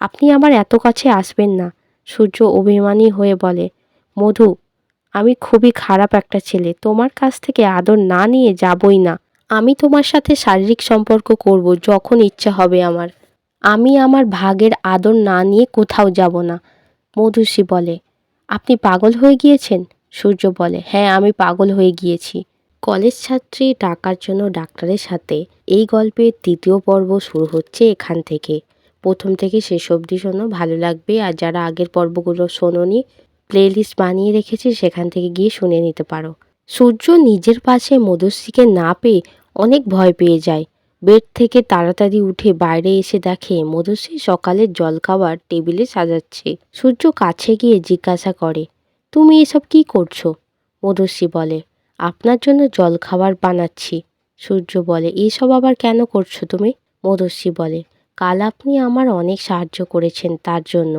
আপনি আমার এত কাছে আসবেন না। সূর্য অভিমানী হয়ে বলে, মধু, আমি খুবই খারাপ একটা ছেলে, তোমার কাছ থেকে আদর না নিয়ে যাবই না। আমি তোমার সাথে শারীরিক সম্পর্ক করব যখন ইচ্ছা হবে আমার। আমি আমার ভাগের আদর না নিয়ে কোথাও যাব না। মধুশ্রী বলে, আপনি পাগল হয়ে গিয়েছেন? সূর্য বলে, হ্যাঁ, আমি পাগল হয়ে গিয়েছি। কলেজ ছাত্রী ডাকার জন্য ডাক্তারের সাথে এই গল্পের তৃতীয় পর্ব শুরু হচ্ছে এখান থেকে। প্রথম থেকে শেষ অবধি শোনো, ভালো লাগবে। আর যারা আগের পর্বগুলো শোনোনি, প্লেলিস্ট বানিয়ে রেখেছি, সেখান থেকে গিয়ে শুনে নিতে পারো। সূর্য নিজের পাশে মধুশ্রীকে না পেয়ে অনেক ভয় পেয়ে যায়। বেড থেকে তাড়াতাড়ি উঠে বাইরে এসে দেখে মধুশ্রী সকালের জলখাবার টেবিলে সাজাচ্ছে। সূর্য কাছে গিয়ে জিজ্ঞাসা করে, তুমি এসব কি করছো? মধুশ্রী বলে, আপনার জন্য জলখাবার বানাচ্ছি। সূর্য বলে, এসব আবার কেন করছো তুমি? মধুশ্রী বলে, কাল আপনি আমার অনেক সাহায্য করেছেন তার জন্য।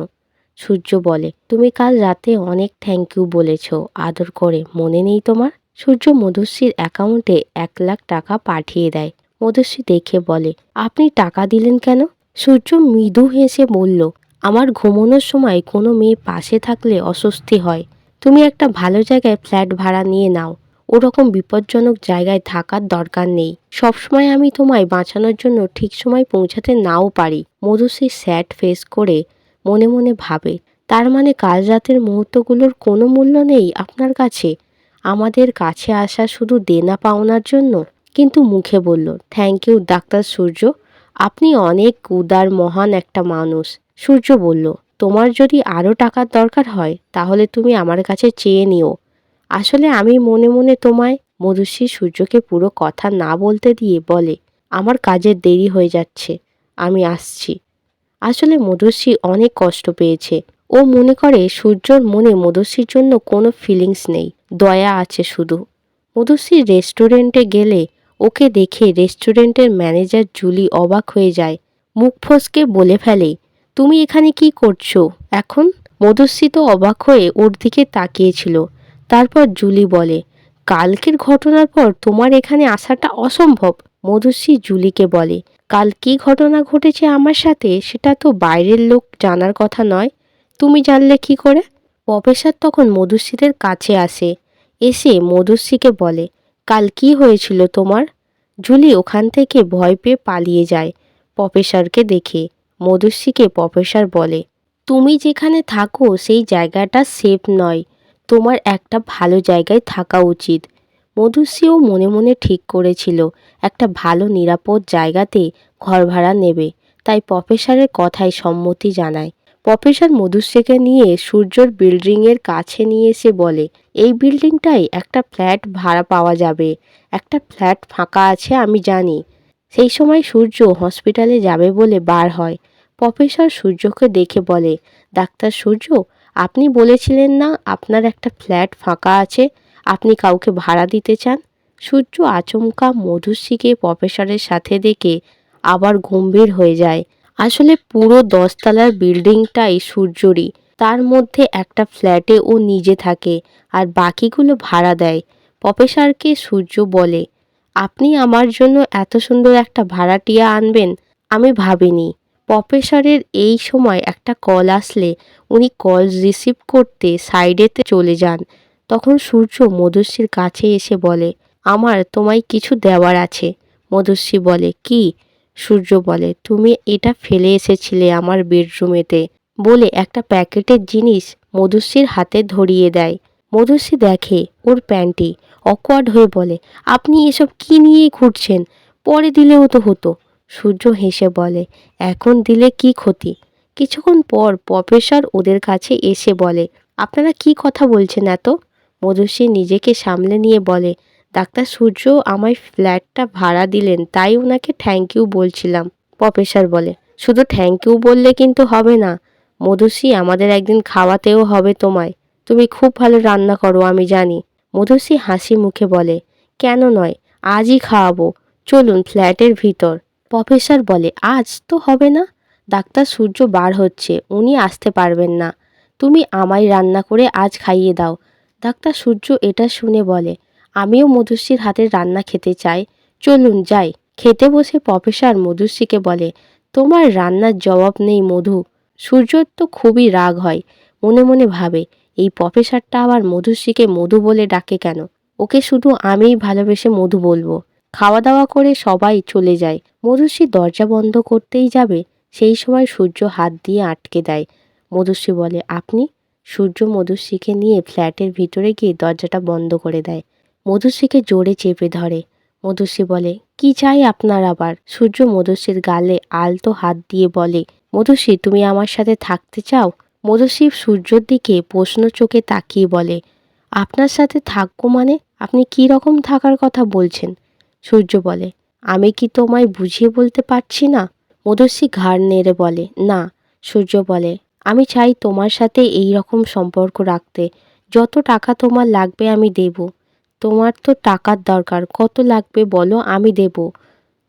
সূর্য বলে, তুমি কাল রাতে অনেক থ্যাংক ইউ বলেছ আদর করে, মনে নেই তোমার? সূর্য মধুশ্রীর অ্যাকাউন্টে 1,00,000 টাকা পাঠিয়ে দেয়। মধুশ্রী দেখে বলে, আপনি টাকা দিলেন কেন? সূর্য মৃদু হেসে বলল, আমার ঘুমানোর সময় কোনো মেয়ে পাশে থাকলে অস্বস্তি হয়। তুমি একটা ভালো জায়গায় ফ্ল্যাট ভাড়া নিয়ে নাও। ওরকম বিপজ্জনক জায়গায় থাকার দরকার নেই। সবসময় আমি তোমায় বাঁচানোর জন্য ঠিক সময় পৌঁছাতে নাও পারি। মধুশ্রী স্যাড ফেস করে মনে মনে ভাবে, তার মানে কাল রাতের মুহূর্তগুলোর কোনো মূল্য নেই আপনার কাছে? আমাদের কাছে আসা শুধু দেনা পাওনার জন্য? কিন্তু মুখে বলল, থ্যাংক ইউ ডাক্তার সূর্য, আপনি অনেক উদার মহান একটা মানুষ। সূর্য বলল, তোমার যদি আরও টাকার দরকার হয় তাহলে তুমি আমার কাছে চেয়ে নিও। আসলে আমি মনে মনে তোমায়। মধুশ্রী সূর্যকে পুরো কথা না বলতে দিয়ে বলে, আমার কাজের দেরি হয়ে যাচ্ছে, আমি আসছি। আসলে মধুশ্রী অনেক কষ্ট পেয়েছে। ও মনে করে সূর্যর মনে মধুশ্রীর জন্য কোনো ফিলিংস নেই, দয়া আছে শুধু। মধুশ্রী রেস্টুরেন্টে গেলে ওকে দেখে রেস্টুরেন্টের ম্যানেজার জুলি অবাক হয়ে যায়। মুখ ফসকে বলে ফেলে, তুমি এখানে কি করছো এখন? মধুশ্রী তো অবাক হয়ে ওর দিকে তাকিয়েছিল। তারপর জুলি বলে, কালকের ঘটনার পর তোমার এখানে আসাটা অসম্ভব। মধুশ্রী জুলিকে বলে, কাল কী ঘটনা ঘটেছে আমার সাথে সেটা তো বাইরের লোক জানার কথা নয়। তুমি জানলে কি করে? প্রফেসর তখন মধুশ্রীদের কাছে আসে। এসে মধুশ্রীকে বলে, কাল কি হয়েছিল তোমার? জুলি ওখান থেকে ভয় পেয়ে পালিয়ে যায় প্রফেসরকে দেখে। মধুশ্রীকে প্রফেসর বলে, তুমি যেখানে থাকো সেই জায়গাটা সেফ নয়, তোমার একটা ভালো জায়গায় থাকা উচিত। মধুশ্রীও মনে মনে ঠিক করেছিল একটা ভালো নিরাপদ জায়গাতে ঘর ভাড়া নেবে, তাই প্রফেসরের কথায় সম্মতি জানায়। প্রফেসর মধুশ্রীকে নিয়ে সূর্যর বিল্ডিংয়ের কাছে নিয়ে এসে বলে, এই বিল্ডিংটাই একটা ফ্ল্যাট ভাড়া পাওয়া যাবে। একটা ফ্ল্যাট ফাঁকা আছে আমি জানি। সেই সময় সূর্য হসপিটালে যাবে বলে বার হয়। প্রফেসর সূর্যকে দেখে বলে, ডাক্তার সূর্য, আপনি বলেছিলেন না আপনার একটা ফ্ল্যাট ফাঁকা আছে, আপনি কাউকে ভাড়া দিতে চান? সূর্য আচমকা মধুশ্রীকে প্রফেসরের সাথে দেখে আবার গম্ভীর হয়ে যায়। আসলে পুরো 10 তলার বিল্ডিংটাই সূর্যরই। তার মধ্যে একটা ফ্ল্যাটে ও নিজে থাকে আর বাকিগুলো ভাড়া দেয়। প্রফেসরকে সূর্য বলে, আপনি আমার জন্য এত সুন্দর একটা ভাড়াটিয়া আনবেন আমি ভাবিনি। প্রফেসরের এই সময় একটা কল আসলে উনি কল রিসিভ করতে সাইডেতে চলে যান। তখন সূর্য মধুশ্রীর কাছে এসে বলে, আমার তোমায় কিছু দেওয়ার আছে। মধুশ্রী বলে, কি? সূর্য বলে, তুমি এটা ফেলে এসেছিলে আমার বেডরুমেতে, বলে একটা প্যাকেটের জিনিস মধুশ্রীর হাতে ধরিয়ে দেয়। মধুশ্রী দেখে ওর প্যান্টি। অকওয়ার্ড হয়ে বলে, আপনি এসব কি নিয়ে ঘুরছেন? পরে দিলেও তো হতো। সূর্য হেসে বলে, এখন দিলে কি ক্ষতি? কিছুক্ষণ পর প্রফেসর ওদের কাছে এসে বলে, আপনারা কি কথা বলছেন এত? মধুশ্রী নিজেকে সামলে নিয়ে বলে, ডাক্তার সূর্য আমায় ফ্ল্যাটটা ভাড়া দিলেন তাই ওনাকে থ্যাংক ইউ বলছিলাম। প্রফেসর বলে, শুধু থ্যাংক ইউ বললে কিন্তু হবে না মধুশ্রী, আমাদের একদিন খাওয়াতেও হবে তোমায়। তুমি খুব ভালো রান্না করো আমি জানি। মধুশ্রী হাসি মুখে বলে, কেন নয়, আজই খাওয়াবো, চলুন ফ্ল্যাটের ভিতর। প্রফেসর বলে, আজ তো হবে না, ডাক্তার সূর্য বার হচ্ছে, উনি আসতে পারবেন না। তুমি আমায় রান্না করে আজ খাইয়ে দাও। ডাক্তার সূর্য এটা শুনে বলে, আমিও মধুশ্রীর হাতের রান্না খেতে চাই, চলুন যাই। খেতে বসে প্রফেসর মধুশ্রীকে বলে, তোমার রান্নার জবাব নেই মধু। সূর্যর তো খুবই রাগ হয়, মনে মনে ভাবে এই প্রফেসরটা আবার মধুশ্রীকে মধু বলে ডাকে কেন, ওকে শুধু আমিই ভালোবেসে মধু বলবো। খাওয়া দাওয়া করে সবাই চলে যায়, মধুশ্রী দরজা বন্ধ করতেই যাবে, সেই সময় সূর্য হাত দিয়ে আটকে দেয়। মধুশ্রী বলে, আপনি? সূর্য মধুশ্রীকে নিয়ে ফ্ল্যাটের ভিতরে গিয়ে দরজাটা বন্ধ করে দেয়। মধুশ্রীকে জোরে চেপে ধরে। মধুশ্রী বলে, কি চাই আপনার আবার? সূর্য মধুশ্রীর গালে আলতো হাত দিয়ে বলে, মধুশ্রী তুমি আমার সাথে থাকতে চাও? মধুশ্রী সূর্যর দিকে প্রশ্ন চোখে তাকিয়ে বলে, আপনার সাথে থাকবো মানে? আপনি কি রকম থাকার কথা বলছেন? সূর্য বলে, আমি কি তোমায় বুঝিয়ে বলতে পারছি না? মধুশ্রী ঘাড় নেড়ে বলে, না। সূর্য বলে, আমি চাই তোমার সাথে এই রকম সম্পর্ক রাখতে। যত টাকা তোমার লাগবে আমি দেব। তোমার তো টাকার দরকার, কত লাগবে বলো, আমি দেব।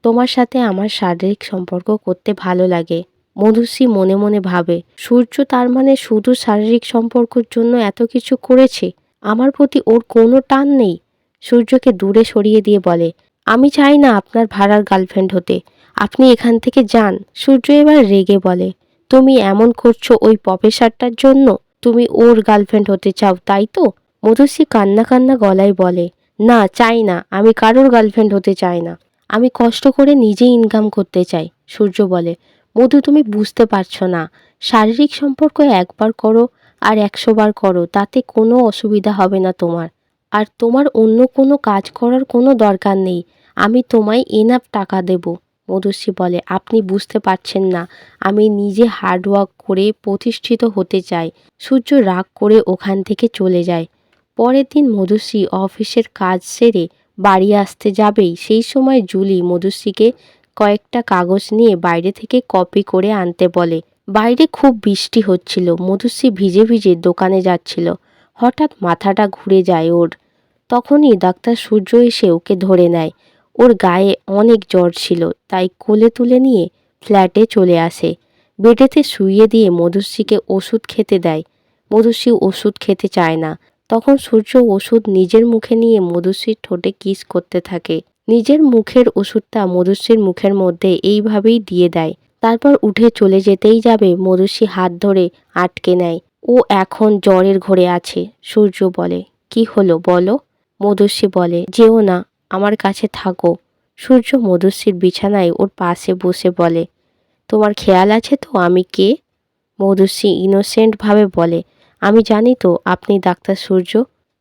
তোমার সাথে আমার শারীরিক সম্পর্ক করতে ভালো লাগে। মধুশ্রী মনে মনে ভাবে, সূর্য তার মানে শুধু শারীরিক সম্পর্কের জন্য এত কিছু করেছে? আমার প্রতি ওর কোনো টান নেই? সূর্যকে দূরে সরিয়ে দিয়ে বলে, আমি চাই না আপনার ভাড়ার গার্লফ্রেন্ড হতে, আপনি এখান থেকে যান। সূর্য এবার রেগে বলে, তুমি এমন করছো ওই প্রফেসরটার জন্য? তুমি ওর গার্লফ্রেন্ড হতে চাও, তাই তো? মধুশ্রী কান্না কান্না গলায় বলে, না, চাই না, আমি কারোর গার্লফ্রেন্ড হতে চাই না। আমি কষ্ট করে নিজে ইনকাম করতে চাই। সূর্য বলে, মধু তুমি বুঝতে পারছো না, শারীরিক সম্পর্ক একবার করো আর 100 বার করো, তাতে কোনো অসুবিধা হবে না তোমার। আর তোমার অন্য কোনো কাজ করার কোনো দরকার নেই, আমি তোমায় এনাফ টাকা দেব। মধুশ্রী বলে, আপনি বুঝতে পারছেন না, আমি নিজে হার্ডওয়ার্ক করে প্রতিষ্ঠিত হতে চাই। সূর্য রাগ করে ওখান থেকে চলে যায়। পরের দিন মধুশ্রী অফিসের কাজ সেরে বাড়ি আসতে যাবেই সেই সময় জুলি মধুশ্রীকে কয়েকটা কাগজ নিয়ে বাইরে থেকে কপি করে আনতে বলে। বাইরে খুব বৃষ্টি হচ্ছিল, মধুশ্রী ভিজে ভিজে দোকানে যাচ্ছিল। হঠাৎ মাথাটা ঘুরে যায় ওর। তখনই ডাক্তার সূর্য এসে ওকে ধরে নেয়। ওর গায়ে অনেক জ্বর ছিল, তাই কোলে তুলে নিয়ে ফ্ল্যাটে চলে আসে। বেডেতে শুইয়ে দিয়ে মধুশ্রীকে ওষুধ খেতে দেয়। মধুশ্রী ওষুধ খেতে চায় না। তখন সূর্য ওষুধ নিজের মুখে নিয়ে মধুশ্রীর ঠোঁটে কিস করতে থাকে। নিজের মুখের ওষুধটা মধুশ্রীর মুখের মধ্যে এইভাবেই দিয়ে দেয়। তারপর উঠে চলে যেতেই যাবে, মধুশ্রী হাত ধরে আটকে নেয়। ও এখন জ্বরের ঘোরে আছে। সূর্য বলে, কি হলো বলো? মধুশ্রী বলে, যেও না, আমার কাছে থাকো। সূর্য মধুশ্রীর বিছানায় ওর পাশে বসে বলে, তোমার খেয়াল আছে তো আমি কে? মধুশ্রী ইনোসেন্ট ভাবে বলে, আমি জানি তো আপনি ডাক্তার সূর্য।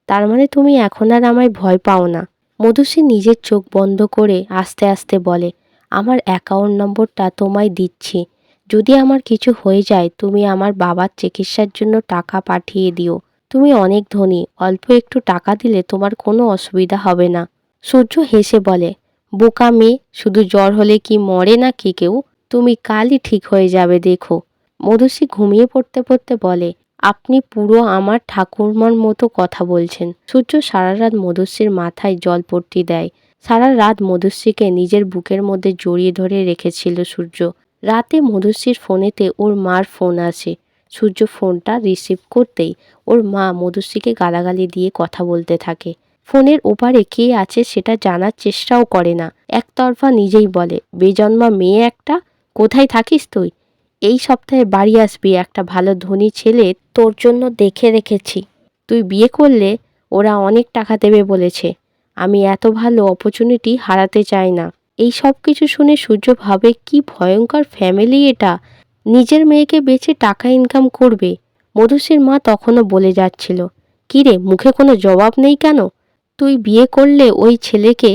তার মানে তুমি এখন আর আমায় ভয় পাও না? মধুশ্রী নিজের চোখ বন্ধ করে আস্তে আস্তে বলে, আমার অ্যাকাউন্ট নম্বরটা তোমায় দিচ্ছি। যদি আমার কিছু হয়ে যায় তুমি আমার বাবার চিকিৎসার জন্য টাকা পাঠিয়ে দিও। তুমি অনেক ধনী, অল্প একটু টাকা দিলে তোমার কোনো অসুবিধা হবে না। সূর্য হেসে বলে, বোকা মেয়ে, শুধু জ্বর হলে কি মরে নাকি কেউ? তুমি কালই ঠিক হয়ে যাবে দেখো। মধুশ্রী ঘুমিয়ে পড়তে পড়তে বলে, আপনি পুরো আমার ঠাকুরমার মতো কথা বলছেন। সূর্য সারা রাত মধুশ্রীর মাথায় জলপট্টি দেয়। সারা রাত মধুশ্রীকে নিজের বুকের মধ্যে জড়িয়ে ধরে রেখেছিল সূর্য। রাতে মধুশ্রীর ফোনেতে ওর মার ফোন আসে। সূর্য ফোনটা রিসিভ করতেই ওর মা মধুশ্রীকে গালাগালি দিয়ে কথা বলতে থাকে। ফোনের ওপারে কে আছে সেটা জানার চেষ্টাও করে না, একতরফা নিজেই বলে, বেজন্মা মেয়ে একটা, কোথায় থাকিস তুই? এই সপ্তাহে বাড়ি আসবি, একটা ভালো ধনী ছেলে তোর জন্য দেখে রেখেছি। তুই বিয়ে করলে ওরা অনেক টাকা দেবে বলেছে। আমি এত ভালো অপরচুনিটি হারাতে চাই না। এই সব কিছু শুনে সূর্য ভাবে, কি ভয়ঙ্কর ফ্যামিলি এটা, নিজের মেয়েকে বেচে টাকা ইনকাম করবে। মধুশ্রীর মা তখনও বলে যাচ্ছিল, কিরে মুখে কোনো জবাব নেই কেন? তুই বিয়ে করলে ওই ছেলেকে,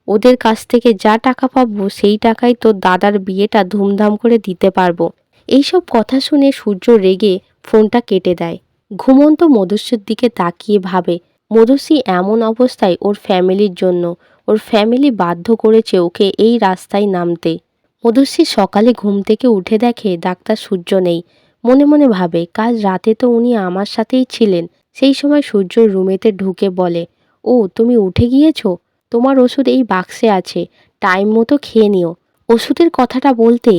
ওদের কাছ থেকে যা টাকা পাবো সেই টাকায় তোর দাদার বিয়েটা ধুমধাম করে দিতে পারবো। এইসব কথা শুনে সূর্য রেগে ফোনটা কেটে দেয়। ঘুমন্ত মধুশ্রীর দিকে তাকিয়ে ভাবে, মধুশ্রী এমন অবস্থায় ওর ফ্যামিলির জন্য, ওর ফ্যামিলি বাধ্য করেছে ওকে এই রাস্তায় নামতে। মধুশ্রী সকালে ঘুম থেকে উঠে দেখে ডাক্তার সূর্য নেই। মনে মনে ভাবে, কাল রাতে তো উনি আমার সাথেই ছিলেন। সেই সময় সূর্য রুমেতে ঢুকে বলে, ও তুমি উঠে গিয়েছো? তোমার ওষুধ এই বাক্সে আছে, টাইম মতো খেয়ে নিও। ওষুধের কথাটা বলতে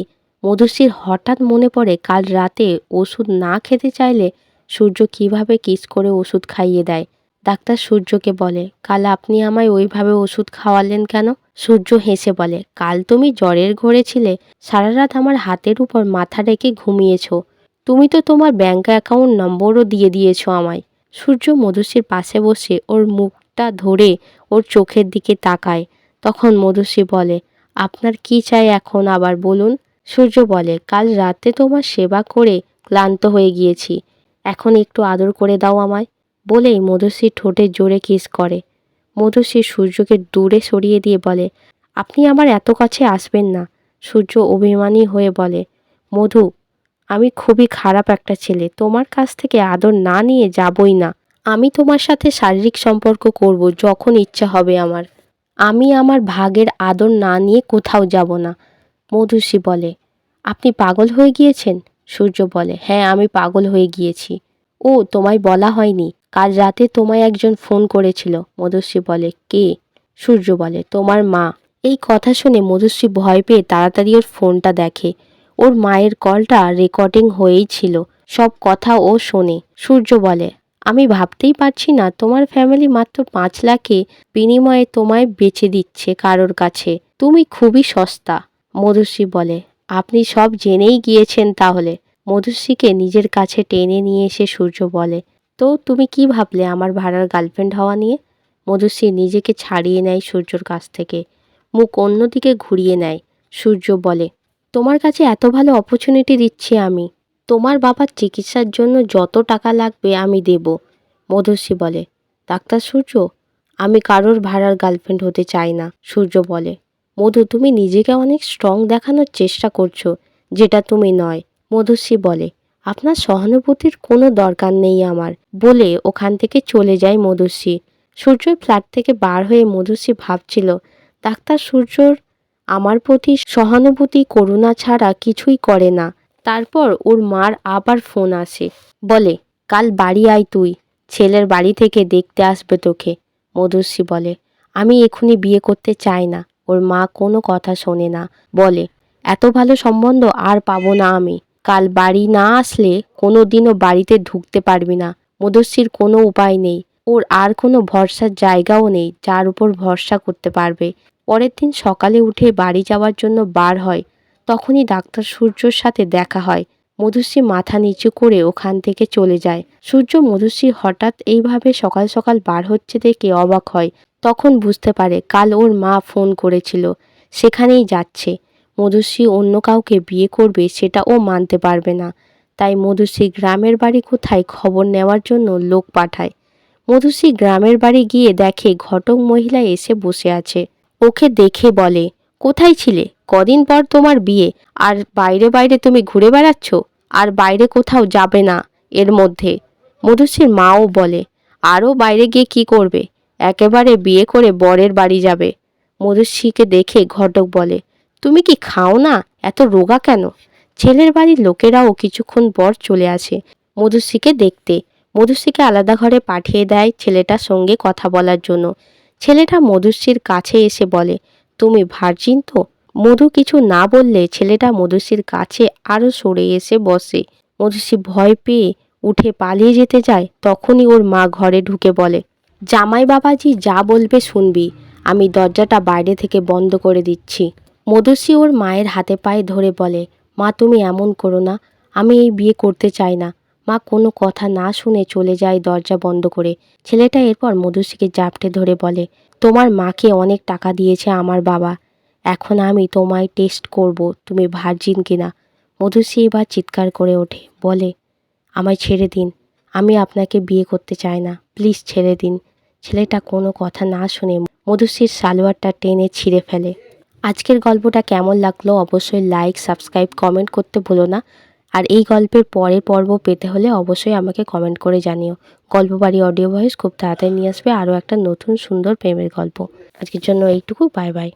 মধুশ্রীর হঠাৎ মনে পড়ে কাল রাতে ওষুধ না খেতে চাইলে সূর্য কিভাবে কিস করে ওষুধ খাইয়ে দেয়। ডাক্তার সূর্যকে বলে, কাল আপনি আমায় ওইভাবে ওষুধ খাওয়ালেন কেন? সূর্য হেসে বলে, কাল তুমি জ্বরের ঘোরে ছিলে, সারা রাত আমার হাতের উপর মাথা রেখে ঘুমিয়েছ। তুমি তো তোমার ব্যাঙ্ক অ্যাকাউন্ট নম্বরও দিয়ে দিয়েছো আমায়। সূর্য মধুশ্রীর পাশে বসে ওর মুখটা ধরে ওর চোখের দিকে তাকায়। তখন মধুশ্রী বলে, আপনার কি চাই এখন আবার বলুন? সূর্য বলে, কাল রাতে তোমার সেবা করে ক্লান্ত হয়ে গিয়েছি, এখন একটু আদর করে দাও আমায়। বলেই মধুশ্রী ঠোঁটে জোরে কিস করে। মধুশ্রী সূর্যকে দূরে সরিয়ে দিয়ে বলে, আপনি আমার এত কাছে আসবেন না। সূর্য অভিমানী হয়ে বলে, মধু, আমি খুবই খারাপ একটা ছেলে, তোমার কাছ থেকে আদর না নিয়ে যাবই না। আমি তোমার সাথে শারীরিক সম্পর্ক করব যখন ইচ্ছা হবে আমার। আমি আমার ভাগের আদর না নিয়ে কোথাও যাব না। মধুশ্রী বলে, আপনি পাগল হয়ে গিয়েছেন? সূর্য বলে, হ্যাঁ, আমি পাগল হয়ে গিয়েছি। ও, তোমায় বলা হয়নি, কাল রাতে তোমায় একজন ফোন করেছিল। মধুশ্রী বলে, কে? সূর্য বলে, তোমার মা। এই কথা শুনে মধুশ্রী ভয় পেয়ে তাড়াতাড়ি ওর ফোনটা দেখে। ওর মায়ের কলটা রেকর্ডিং হয়েই ছিল, সব কথা ও শোনে। সূর্য বলে, আমি ভাবতেই পারছি না তোমার ফ্যামিলি মাত্র 5 লাখে বিনিময়ে তোমায় বেচে দিচ্ছে কারোর কাছে। তুমি খুবই সস্তা। মধুশ্রী বলে, আপনি সব জেনেই গিয়েছেন তাহলে। মধুশ্রীকে নিজের কাছে টেনে নিয়ে এসে সূর্য বলে, তো তুমি কি ভাবলে আমার ভাড়ার গার্লফ্রেন্ড হওয়া নিয়ে? মধুশ্রী নিজেকে ছাড়িয়ে নেয় সূর্যর কাছ থেকে, মুখ অন্যদিকে ঘুরিয়ে নেয়। সূর্য বলে, তোমার কাছে এত ভালো অপরচুনিটি দিচ্ছি আমি, তোমার বাবার চিকিৎসার জন্য যত টাকা লাগবে আমি দেব। মধুশ্রী বলে, ডাক্তার সূর্য, আমি কারোর ভাড়ার গার্লফ্রেন্ড হতে চাই না। সূর্য বলে, মধু, তুমি নিজেকে অনেক স্ট্রং দেখানোর চেষ্টা করছো, যেটা তুমি নয়। মধুশ্রী বলে, আপনার সহানুভূতির কোনো দরকার নেই আমার। বলে ওখান থেকে চলে যায় মধুশ্রী। সূর্যর ফ্ল্যাট থেকে বার হয়ে মধুশ্রী ভাবছিল, ডাক্তার সূর্যর আমার প্রতি সহানুভূতি করুণা ছাড়া কিছুই করে না। তারপর ওর মার আবার ফোন আসে, বলে, কাল বাড়ি আয় তুই, ছেলের বাড়ি থেকে দেখতে আসবে তোকে। মধুশ্রী বলে, আমি এখনই বিয়ে করতে চাই না। ওর মা কোনো কথা শোনে না, বলে, এত ভালো সম্বন্ধ আর পাবো না আমি। কাল বাড়ি না আসলে কোনো দিনও বাড়িতে ঢুকতে পারবি না। মধুশ্রীর কোনো উপায় নেই, ওর আর কোনো ভরসার জায়গাও নেই যার উপর ভরসা করতে পারবে। পরের দিন সকালে উঠে বাড়ি যাওয়ার জন্য বার হয়, তখনই ডাক্তার সূর্যর সাথে দেখা হয়। মধুশ্রী মাথা নিচু করে ওখান থেকে চলে যায়। সূর্য মধুশ্রী হঠাৎ এইভাবে সকাল সকাল বার হচ্ছে দেখে অবাক হয়। তখন বুঝতে পারে কাল ওর মা ফোন করেছিল, সেখানেই যাচ্ছে। মধুশ্রী অন্য কাউকে বিয়ে করবে সেটা ও মানতে পারবে না, তাই মধুশ্রী গ্রামের বাড়ি কোথায় খবর নেওয়ার জন্য লোক পাঠায়। মধুশ্রী গ্রামের বাড়ি গিয়ে দেখে ঘটক মহিলা এসে বসে আছে। ওকে দেখে বলে, কোথায় ছিলে? কদিন পর তোমার বিয়ে, আর বাইরে বাইরে তুমি ঘুরে বেড়াচ্ছ, আর বাইরে কোথাও যাবে না এর মধ্যে। মধুশ্রীর মাও বলে, আরও বাইরে গিয়ে কি করবে? একেবারে বিয়ে করে বরের বাড়ি যাবে। মধুশ্রীকে দেখে ঘটক বলে, তুমি কি খাও না? এত রোগা কেন? ছেলের বাড়ির লোকেরাও কিছুক্ষণ পর চলে আসে মধুশ্রীকে দেখতে। মধুশ্রীকে আলাদা ঘরে পাঠিয়ে দেয় ছেলেটার সঙ্গে কথা বলার জন্য। ছেলেটা মধুশ্রীর কাছে এসে বলে, তুমি ভার্জিন তো? মধু কিছু না বললে ছেলেটা মধুশ্রীর কাছে আরও সরে এসে বসে। মধুশ্রী ভয় পেয়ে উঠে পালিয়ে যেতে যায়, তখনই ওর মা ঘরে ঢুকে বলে, জামাই বাবাজি যা বলবে শুনবি, আমি দরজাটা বাইরে থেকে বন্ধ করে দিচ্ছি। মধুশ্রী ওর মায়ের হাতে পায়ে ধরে বলে, মা তুমি এমন করো না, আমি এই বিয়ে করতে চাই না। মা কোনো কথা না শুনে চলে যায় দরজা বন্ধ করে। ছেলেটা এরপর মধুশ্রীকে জাপটে ধরে বলে, তোমার মাকে অনেক টাকা দিয়েছে আমার বাবা, এখন আমি তোমায় টেস্ট করব তুমি ভার্জিন কিনা। মধুশ্রী এবার চিৎকার করে ওঠে, বলে, আমায় ছেড়ে দিন, আমি আপনাকে বিয়ে করতে চাই না, প্লিজ ছেড়ে দিন। ছেলেটা কোনো কথা না শুনে মধুশ্রীর সালোয়ারটা টেনে ছিঁড়ে ফেলে। আজকের গল্পটা কেমন লাগলো অবশ্যই লাইক, সাবস্ক্রাইব, কমেন্ট করতে ভুলো না। আর এই গল্পের পরের পর্ব পেতে হলে অবশ্যই আমাকে কমেন্ট করে জানিও। গল্প বাড়ি অডিও ভয়েস খুব তাড়াতাড়ি নিয়ে আসবে আরও একটা নতুন সুন্দর প্রেমের গল্প। আজকের জন্য এইটুকু, বাই বাই।